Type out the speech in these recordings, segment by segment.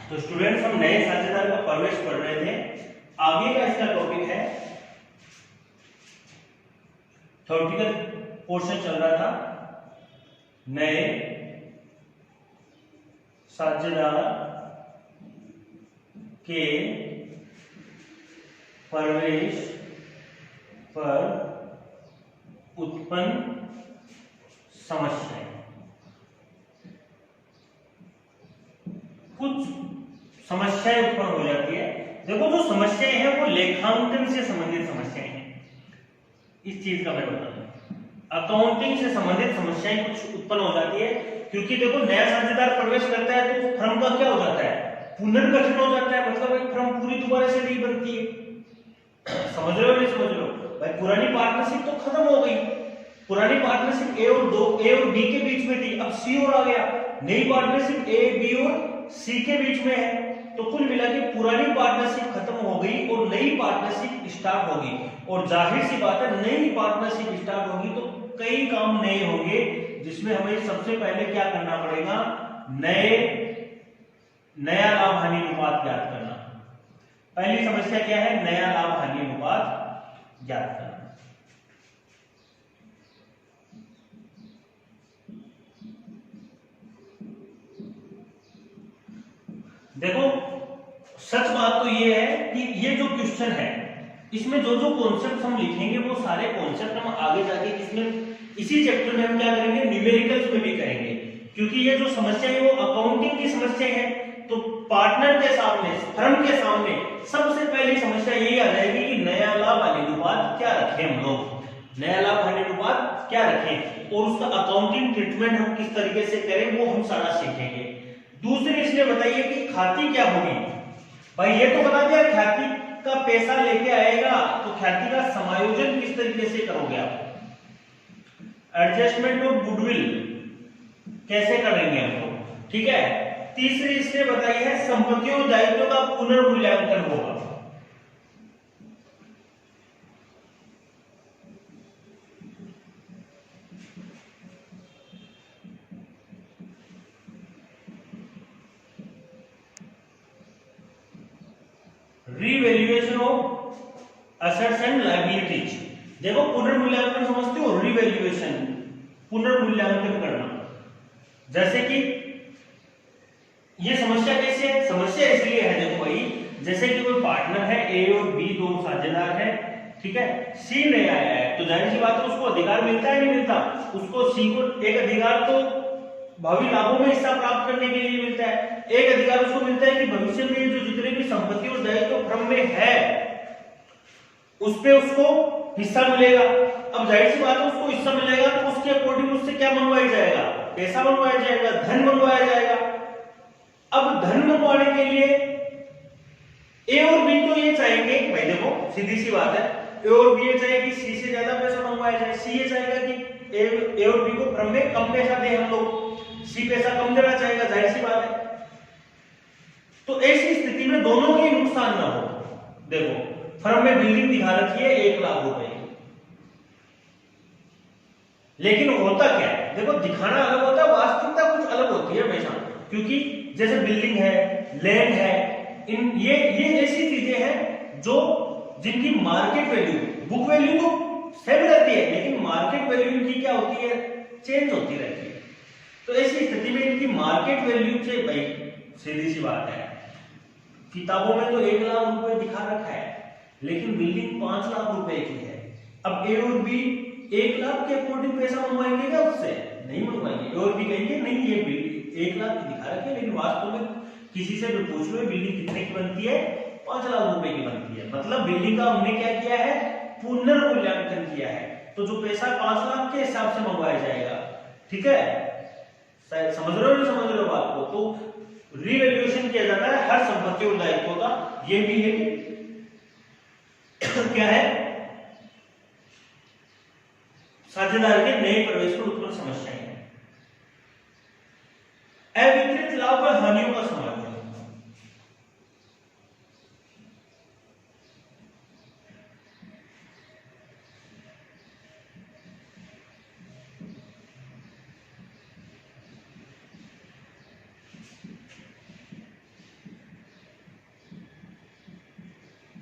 तो स्टूडेंट्स हम नए साझेदार का प्रवेश पढ़ रहे थे। आगे का इसका टॉपिक है, थ्योरेटिकल पोर्शन चल रहा था, नए साझेदार के प्रवेश पर उत्पन्न समस्याएं। कुछ समस्याएं उत्पन्न हो जाती है। देखो जो समस्याएं हैं वो लेखांकन से संबंधित समस्याएं हैं। इस चीज का मैं बता दूं, अकाउंटिंग से संबंधित समस्याएं कुछ उत्पन्न हो जाती है, क्योंकि देखो नया साझेदार प्रवेश करता है तो फर्म का क्या हो जाता है, पुनर्गठन हो जाता है। मतलब एक फर्म पूरी दोबारा से नहीं बनती है। समझ रहे हो नहीं समझ रहे हो भाई? पुरानी पार्टनरशिप तो खत्म हो गई। पुरानी पार्टनरशिप ए और बी के बीच में थी, अब सी और आ गया। नई पार्टनरशिप ए बी और सी के बीच में है। तो कुल मिला के पुरानी पार्टनरशिप खत्म हो गई और नई पार्टनरशिप स्टार्ट होगी। और जाहिर सी बात है, नई पार्टनरशिप स्टार्ट होगी तो कई काम नए होंगे, जिसमें हमें सबसे पहले क्या करना पड़ेगा, नया लाभ हानि अनुपात ज्ञात करना। पहली समस्या क्या है, नया लाभ हानि अनुपात ज्ञात करना। देखो सच बात तो ये है कि ये जो क्वेश्चन है, इसमें जो जो कॉन्सेप्ट हम लिखेंगे वो सारे कॉन्सेप्ट हम आगे जाके इसमें इसी चैप्टर में हम क्या करेंगे, न्यूमेरिकल्स में भी करेंगे। क्योंकि ये जो समस्या है वो अकाउंटिंग की समस्या है, तो पार्टनर के सामने, फर्म के सामने सबसे पहली समस्या यही आ जाएगी कि नया लाभ हानि अनुपात क्या रखें हम लोग, नया लाभ हानि अनुपात क्या रखें, और उसका अकाउंटिंग ट्रीटमेंट हम किस तरीके से करें वो हम सारा सीखेंगे। दूसरी इसने बताइए कि ख्याति क्या होगी। भाई ये तो बता दिया ख्याति का पैसा लेके आएगा, तो ख्याति का समायोजन किस तरीके से करोगे आप, एडजस्टमेंट ऑफ गुडविल कैसे करेंगे हम लोग, ठीक है। तीसरी इसने बताई है संपत्तियों दायित्वों का पुनर्मूल्यांकन होगा। Revaluation of assets and liabilities. देखो पुनर्मूल्यांकन समझते हो, रीवैल्यूएशन पुनर्मूल्यांकन करना। जैसे कि ये समस्या कैसे है, समस्या इसलिए है, देखो भाई जैसे कि कोई पार्टनर है, ए और बी दो साझेदार है, ठीक है। सी नहीं आया है तो जाहिर सी बात है उसको अधिकार मिलता है नहीं मिलता, उसको सी को एक अधिकार तो भावी लाभों में हिस्सा प्राप्त करने के लिए मिलता है, एक अधिकार उसको मिलता है कि भविष्य में जो जितने भी संपत्ति और दायित्व फर्म में है उस पे उसको हिस्सा मिलेगा। अब जाहिर सी बात है उसको हिस्सा मिलेगा तो उसके अकॉर्डिंग उससे क्या मंगवाया जाएगा, पैसा मंगवाया जाएगा, धन मंगवाया जाएगा। अब धन मंगवाने के लिए ए और बी तो ये चाहेंगे कि भाई देखो सीधी सी बात है, ए और बी ये चाहेंगे कि सी से ज्यादा पैसा मंगवाया जाए, सी ये चाहेगा कि ए और बी को फर्म में कम पैसा दे हम लोग, सी पैसा कम देना चाहेगा, जाहिर सी बात है। तो ऐसी स्थिति में दोनों के नुकसान ना हो। देखो फर्म में बिल्डिंग दिखा रखी है 1 लाख रुपए, लेकिन होता क्या है, देखो दिखाना अलग होता है, वास्तविकता कुछ अलग होती है हमेशा। क्योंकि जैसे बिल्डिंग है, लैंड है, इन ये ऐसी चीजें हैं जो जिनकी मार्केट वैल्यू, बुक वैल्यू तो सेम रहती है, लेकिन मार्केट वैल्यू इनकी क्या होती है, चेंज होती रहती है। तो ऐसी स्थिति में इनकी मार्केट वैल्यू से, भाई सीधी सी बात है, किताबों में तो 1 लाख रुपए दिखा रखा है, लेकिन बिल्डिंग 5 लाख रुपए की है। अब ए और बी 1 लाख के अकॉर्डिंग पैसा मंगवाएंगे क्या उससे, नहीं मंगवाएंगे। और भी कहेंगे नहीं ये बिल्डिंग 1 लाख की दिखा रखी है, लेकिन वास्तव में किसी से भी पूछ लो बिल्डिंग कितने की बनती है, 5 लाख रुपए की बनती है। मतलब बिल्डिंग का हमने क्या किया है, पुनर्मूल्यांकन किया है, तो जो पैसा 5 लाख के हिसाब से मंगवाया जाएगा, ठीक है। समझ रहे हो नहीं समझ रहे हो बात को? तो रीवैल्यूएशन किया जाता है हर संपत्ति और दायित्व का। ये भी है कि क्या है, साझेदार के नए प्रवेश पर उत्पन्न समस्याएं हैं। अवितरित लाभ और हानियों का समायोजन।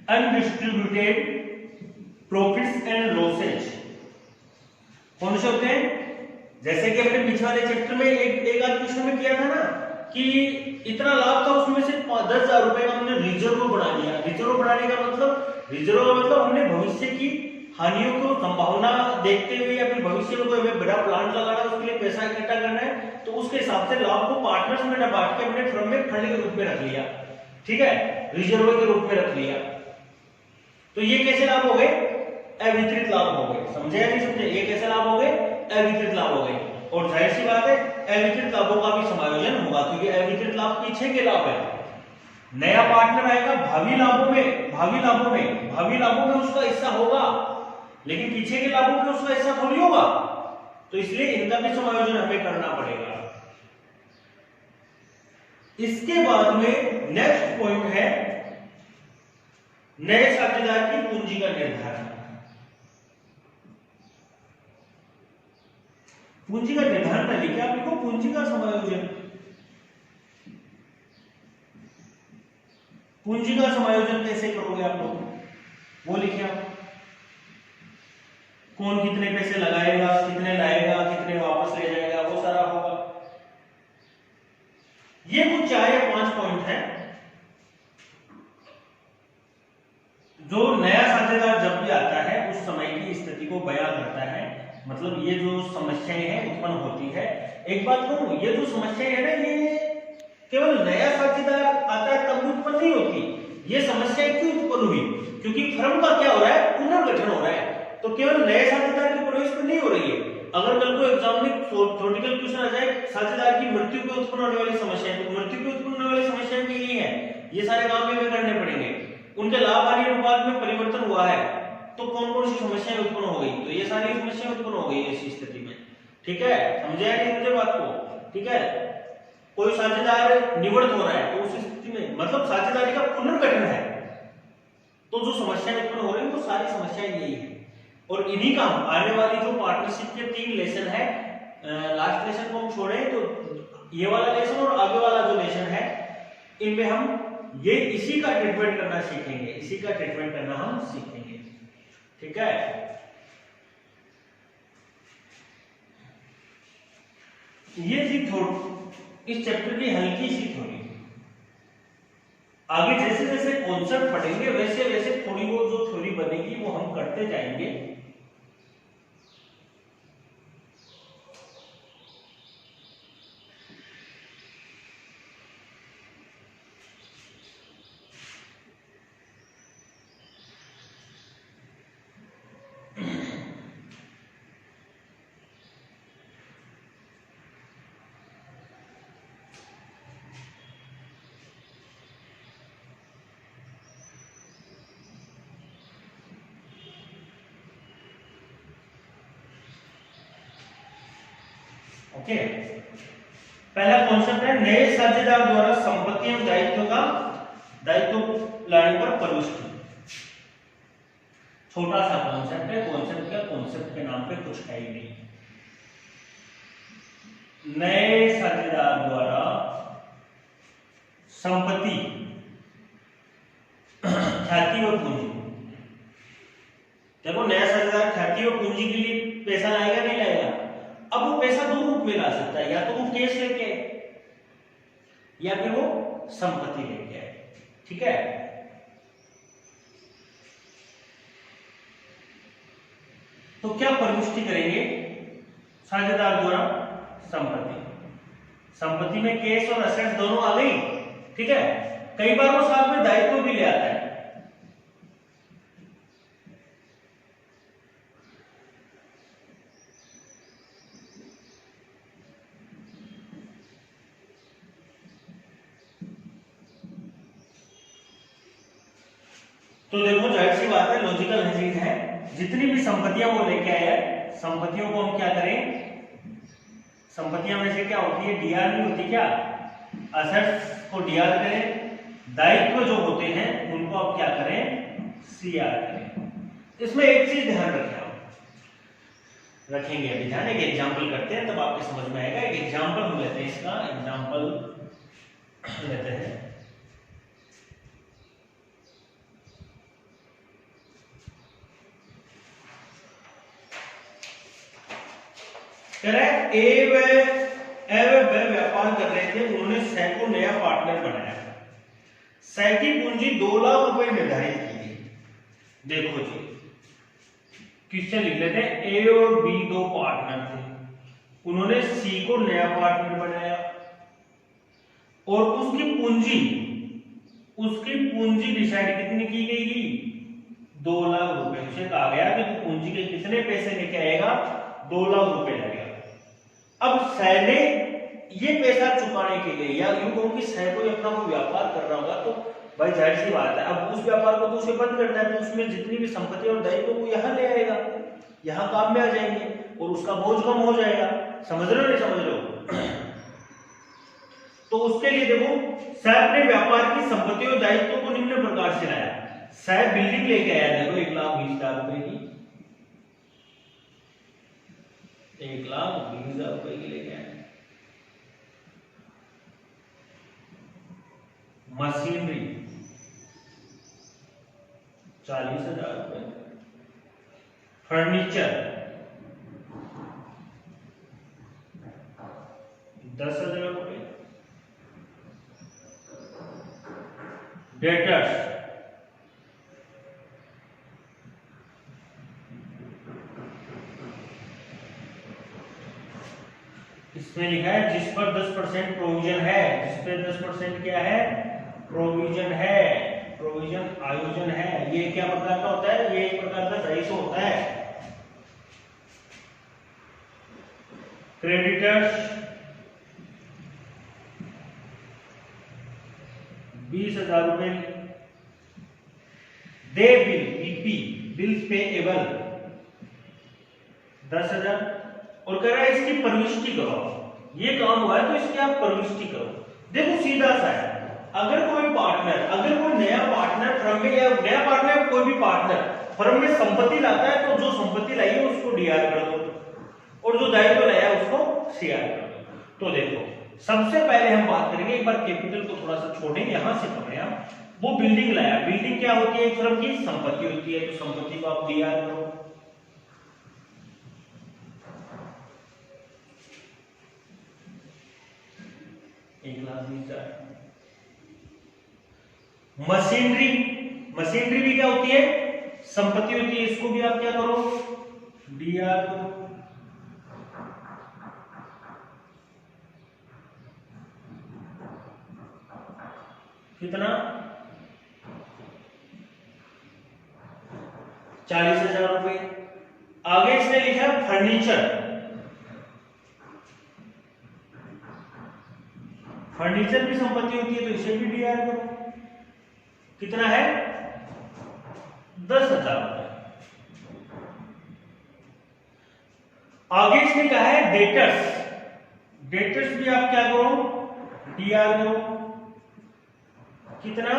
अनडिस्ट्रीब्यूटेड प्रॉफिट्स एंड लॉसेज कौन से होते हैं? जैसे कि हमने पिछले वाले चैप्टर में एक आध क्वेश्चन में किया था ना कि इतना लाभ था, उसमें से 10,000 रुपए का हमने रिजर्व बढ़ा लिया। रिजर्व बढ़ाने का मतलब हमने भविष्य की हानियों को संभावना देखते हुए या फिर भविष्य में कोई हमें बड़ा प्लांट लगाना है, उसके लिए पैसा इकट्ठा करना है, तो उसके हिसाब से लाभ को पार्टनर्स में न बांट के हमने फर्म में फंड के रूप में रख लिया। ठीक है, रिजर्व के रूप में रख लिया। तो ये कैसे लाभ हो गए? अवितरित लाभ हो गए। समझे या नहीं समझे? ये कैसे लाभ हो गए? अवितरित लाभ हो गए। और जाहिर सी बात है अवितरित लाभों का भी समायोजन होगा, क्योंकि अवितरित लाभ पीछे के लाभ है। नया पार्टनर आएगा, भावी लाभों में उसका हिस्सा होगा, लेकिन पीछे के लाभों में उसका हिस्सा थोड़ी होगा। तो इसलिए इनका भी समायोजन हमें करना पड़ेगा। इसके बाद में नेक्स्ट पॉइंट है नए साझेदार की पूंजी का निर्धारण। पूंजी का निर्धारण है, लिखा आप लिखो पूंजी का समायोजन। पूंजी का समायोजन कैसे करोगे आप लोग, वो लिखिए आप। कौन कितने पैसे लगाएगा, कितने लाएगा, कितने वापस ले जाएगा, वो सारा होगा। ये कुछ 4 या 5 पॉइंट है जो नया साझेदार जब भी आता है उस समय की स्थिति को बयां करता है। मतलब ये जो समस्याएं हैं उत्पन्न होती है। एक बात कहूं, ये जो समस्याएं है ना, ये केवल नया साझेदार आता है तब उत्पन्न नहीं होती। ये समस्याएं क्यों उत्पन्न हुई? क्योंकि फर्म का क्या हो रहा है? पुनर्गठन हो रहा है। तो केवल नए साझेदार की प्रवेश पर नहीं हो रही है। अगर कल को एग्जाम में थ्योरेटिकल क्वेश्चन आ जाए साझेदार की मृत्यु पे उत्पन्न होने वाली समस्याएं, तो मृत्यु पे उत्पन्न होने वाली समस्याएं भी यही है। ये सारे काम भी करने पड़ेंगे। उनके लाभ हानि अनुपात में परिवर्तन हुआ है, तो कौन कौन सी समस्याएं उत्पन्न हो गई? तो ये सारी समस्याएं उत्पन्न हो गई ऐसी स्थिति में। ठीक है, समझे या नहीं समझे बात को? ठीक है, कोई साझेदार निवृत्त हो रहा है तो उस स्थिति में मतलब साझेदारी का पुनर्गठन है, तो जो समस्याएं उत्पन्न हो रही है वो सारी समस्याएं यही है। और इन्हीं का आने वाली जो पार्टनरशिप के 3 लेसन है, लास्ट लेसन को हम छोड़े तो ये वाला लेसन और आगे वाला जो लेसन है, इनमें हम ये इसी का ट्रीटमेंट करना सीखेंगे। इसी का ट्रीटमेंट करना हम सीखेंगे। ठीक है, ये थी इस चैप्टर की हल्की सी थ्योरी। आगे जैसे जैसे कॉन्सेप्ट पढ़ेंगे वैसे वैसे थोड़ी वो जो थ्योरी बनेगी वो हम करते जाएंगे। ओके, पहला कॉन्सेप्ट है नए साझेदार द्वारा संपत्ति एवं दायित्व लाने पर प्रविष्टि। छोटा सा कॉन्सेप्ट है, कॉन्सेप्ट के नाम पे कुछ है ही नहीं। नए साझेदार द्वारा संपत्ति, ख्याति और पूंजी। देखो, नया साझेदार ख्याति और पूंजी के लिए पैसा लाएगा नहीं लाएगा? अब वो पैसा 2 रूप में ला सकता है, या तो वो कैश लेके आए या फिर वो संपत्ति लेके आए। ठीक है, तो क्या प्रविष्टि करेंगे? साझेदार द्वारा संपत्ति में कैश और असेट्स दोनों आ गई। ठीक है, कई बार वो साथ में दायित्व भी ले आता है। तो देखो, जाहिर सी बात है, लॉजिकल हेजिंग है। जितनी भी संपत्तियां वो लेके आया है, संपत्तियों को हम क्या करें? संपत्तियां में से क्या होती है? डीआर नहीं होती क्या? असेट्स को डीआर करें, दायित्व जो होते हैं उनको आप क्या करें? सीआर करें। इसमें एक चीज ध्यान रखेंगे, अभी ध्यान, एक एग्जाम्पल करते हैं तब आपको समझ में आएगा। एक एग्जाम्पल हम लेते हैं, इसका एग्जाम्पल लेते हैं। कह रहा है ए व व्यापार कर रहे थे, उन्होंने सै को नया पार्टनर बनाया। सै की पूंजी 2 लाख रुपए निर्धारित की गई। देखो जी क्वेश्चन लिख लेते हैं, ए और बी दो पार्टनर थे, उन्होंने सी को नया पार्टनर बनाया और उसकी पूंजी डिसाइड कितनी की गई? 2 लाख रुपए। उसे कहा गया कि तू पूंजी के कितने पैसे लेके आएगा? 2 लाख रुपए लगेगा। अब सै ने ये पैसा चुकाने के लिए, या यूं कहूं कि सै कोई अपना कोई व्यापार कर रहा होगा, तो भाई जाहिर सी बात है अब उस व्यापार को तो उसे बंद करना है, तो उसमें जितनी भी संपत्ति और दायित्व वो यहाँ ले आएगा, यहाँ काम में आ जाएंगे और उसका बोझ कम हो जाएगा। समझ रहे हो नहीं समझ रहे हो? तो उसके लिए देखो सै अपने व्यापार की संपत्ति और दायित्व को निम्न प्रकार से लाया। सै बिल्डिंग लेके आया, देखो 1,20,000 रुपए की, 1,20,000 रुपए की लेके आया। मशीनरी 40,000 रुपए, फर्नीचर 10,000 रुपए, डेटर्स इसमें लिखा है जिस पर 10% प्रोविजन है, जिस पर 10% क्या है? प्रोविजन है, प्रोविजन आयोजन है। ये क्या प्रकार का होता है? ये एक प्रकार का दायित्व होता है। क्रेडिटर्स 20,000 रुपए, दे बिल बीपी बिल्स पेएबल 10,000, और कह रहा है इसकी परविष्टि करो। ये काम हुआ है तो इसकी आप परविष्टि करो। देखो सीधा सा है, अगर कोई नया पार्टनर फर्म में, या नया पार्टनर कोई भी पार्टनर फर्म में संपत्ति लाता है, तो जो संपत्ति लाई है उसको डीआर कर दो और जो दायित्व लाया उसको सीआर कर दो। तो देखो सबसे पहले हम बात करेंगे, एक बार कैपिटल को थोड़ा सा छोड़ें, यहां से पकड़े हम। वो बिल्डिंग लाया, बिल्डिंग क्या होती है? एक फर्म की संपत्ति होती है, तो संपत्ति को आप डीआर करो। मशीनरी भी क्या होती है? संपत्ति होती है, इसको भी आप क्या करो? डीआर करो। कितना? 40,000 रुपए। आगे इसने लिखा फर्नीचर, फर्नीचर भी संपत्ति होती है, तो इसे भी डीआर करो। कितना है? 10,000 रुपए। आगे इसने कहा है डेटर्स, डेटर्स भी आप क्या करो? डीआर करो। कितना?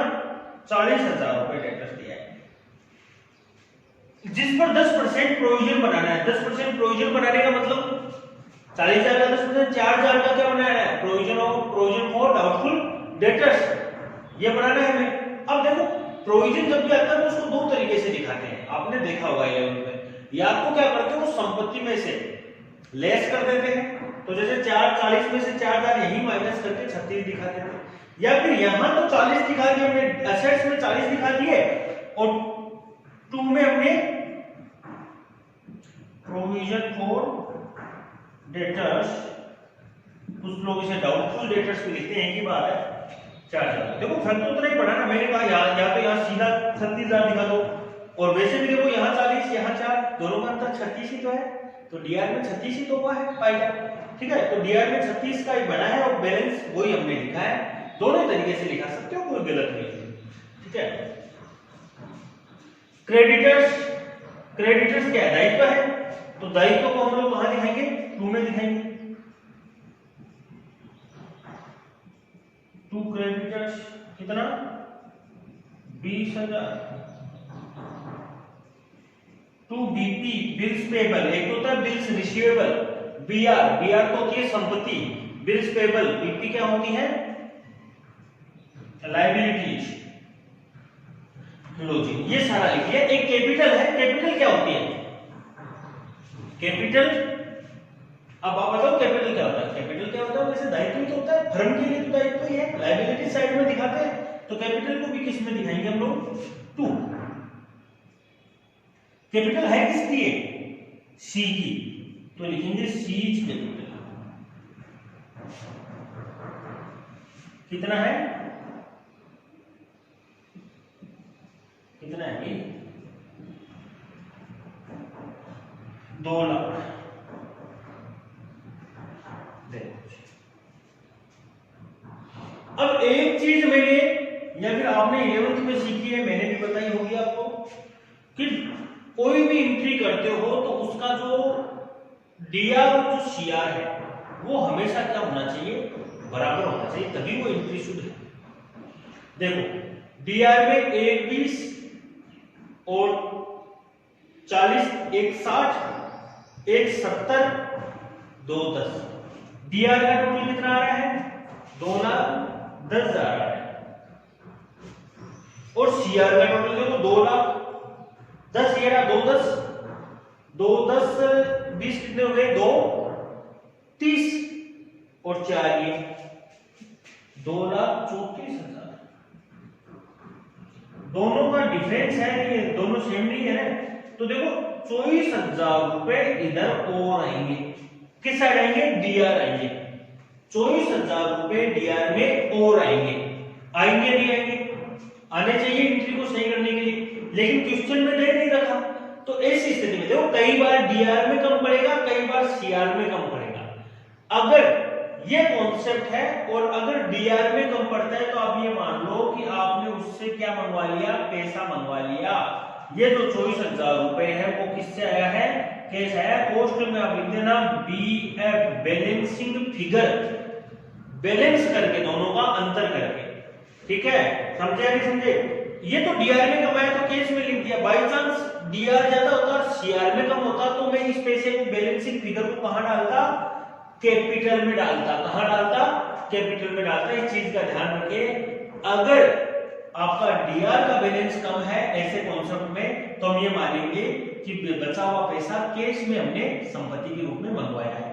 40,000 रुपए डेटर्स दिया है। जिस पर 10% प्रोविजन बनाना है। 10% प्रोविजन बनाने का मतलब 40,000 का 10%, 4,000 का क्या बनाना है? प्रोविजन फॉर डाउटफुल डेटर्स, ये बनाना है हमें। अब देखो प्रोविजन जब भी आता है तो उसको दो तरीके से दिखाते हैं, आपने देखा होगा 11 में। या तो क्या करते हो, संपत्ति में से लेस कर देते हैं, तो जैसे 40 में से 4,000 यही माइनस करके 36 दिखा देते हैं, या फिर यहां तो 40 दिखा दिए हमने, एसेट्स में 40 दिखा दिए और 2 में हमने प्रोविजन फॉर डेटर्स, कुछ लोग इसे डाउटफुल डेटर्स भी लिखते हैं, की बात है 4,000। देखो फर्क तो उतना ही पड़ा ना, मैंने कहा या तो यहाँ सीधा 36,000 दिखा दो, और वैसे भी देखो यहाँ 40 यहाँ 4, दोनों का अंतर 36 ही तो है, तो डीआर में 36 ही तो हुआ है पाएगा। ठीक है, तो डीआर में 36 का ही बना है और बैलेंस वही हमने लिखा है। दोनों तरीके से लिखा सकते हो, कोई गलत नहीं है। ठीक है, क्रेडिटर्स क्या है? दायित्व है, तो दायित्व को हम लोग कहां दिखाएंगे? 2 में दिखाएंगे। 2 क्रेडिटर्स कितना? 20,000। 2 बीपी बिल्स पेबल, एक होता है बिल्स रिसीवेबल, बीआर तो होती है संपत्ति, बिल्स पेबल, बीपी क्या होती है? लायबिलिटीज। लो जी, ये सारा लिखिए। एक कैपिटल है, कैपिटल क्या होती है? कैपिटल अब आप बताओ कैपिटल क्या होता है? कैपिटल क्या होता है? वैसे दायित्व ही तो होता है, फर्म के लिए तो दायित्व ही है, लायबिलिटी साइड में दिखाते हैं, तो कैपिटल को भी किस में दिखाएंगे हम लोग? टू। कैपिटल है किसकी है? सी की, तो लिखेंगे सीज कैपिटल। कितना है? कितना है? 2 लाख। अब एक चीज मैंने या फिर आपने 11th में सीखी है, मैंने भी बताई होगी आपको, कि कोई भी एंट्री करते हो तो उसका जो डीआर और जो सीआर है वो हमेशा क्या होना चाहिए? बराबर होना चाहिए, तभी वो एंट्री शुद्ध है। देखो डीआर में 1 20 और 40, 1 60, 1 70, 2 10। डीआर का टोटल कितना आ रहा है? 2,10,000 आ रहा है। और सीआर का टोटल देखो 2,10,000 ये रहा, 2,10, 2,10 20 कितने हो गए? 2,30 और 4 ये 2,34,000। दोनों का डिफरेंस है, ये दोनों सेम नहीं है ना, तो देखो 24,000 रुपए इधर और आएंगे। किस साइड आएंगे? डीआर आएंगे। 24,000 रुपए डीआर में और आएंगे। आएंगे नहीं आएंगे? आने चाहिए एंट्री को सही करने के लिए, लेकिन क्वेश्चन में दे नहीं रखा, तो ऐसी स्थिति में देखो कई बार डीआर में कम पड़ेगा, कई बार सीआर में कम पड़ेगा। अगर ये कॉन्सेप्ट है और अगर डीआर में कम पड़ता है तो आप ये मान लो कि आपने उससे क्या मंगवा लिया? पैसा मंगवा लिया। ये जो 24,000 रुपए है वो किससे आया है? कैश आया। पोस्ट में आप लिख देना बीएफ, बैलेंसिंग फिगर, बैलेंस करके दोनों का अंतर करके, ठीक है? समझे नहीं समझे? ये तो डीआर में कम आया तो कैश में लिख दिया। बाई चांस डीआर ज्यादा होता और सीआर में कम होता तो मैं इस पैसे को, बैलेंसिंग फिगर को कहां डालता? कैपिटल में डालता। कहां डालता? कैपिटल में डालता। इस चीज का ध्यान रखिए, अगर आपका डीआर का बैलेंस कम है ऐसे कॉन्सेप्ट में, तो हम ये मानेंगे कि बचा हुआ पैसा कैश में हमने संपत्ति के रूप में मंगवाया है,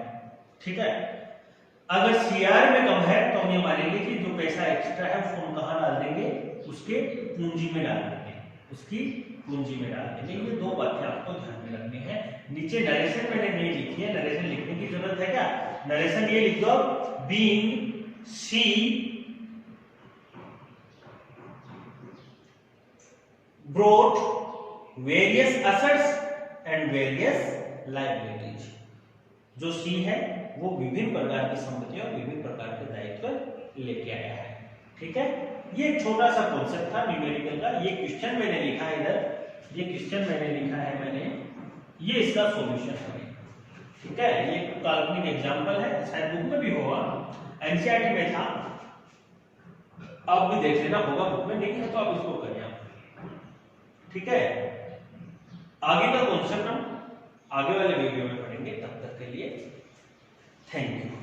ठीक है? अगर सीआर में कम है तो हम ये मानेंगे कि जो पैसा एक्स्ट्रा है उसको हम कहां डाल देंगे? उसके पूंजी में डाल देंगे, उसकी पूंजी में डाल देंगे। ये 2 बातें आपको ध्यान में रखनी है। नीचे नरेशन मैंने नहीं लिखी है, नरेशन लिखने की जरूरत है क्या? नरेशन ये लिख दो, being C brought various assets and various liabilities। जो सी है वो विभिन्न प्रकार की संपत्तियां और विभिन्न प्रकार के दायित्व लेके आया है, ठीक है? ये एक छोटा सा कॉन्सेप्ट था न्यूमेरिकल का। ये क्वेश्चन मैंने लिखा है इधर, ये क्वेश्चन मैंने लिखा है मैंने, ये इसका सॉल्यूशन है, ठीक है? ये काल्पनिक एग्जांपल है, शायद बुक में भी होगा, एनसीईआरटी में था, आप भी देख लेना, होगा बुक में, नहीं है तो आप इसको करिए, ठीक है? आगे का कॉन्सेप्ट हम आगे वाले वीडियो में पढ़ेंगे। तब तक के लिए थैंक यू।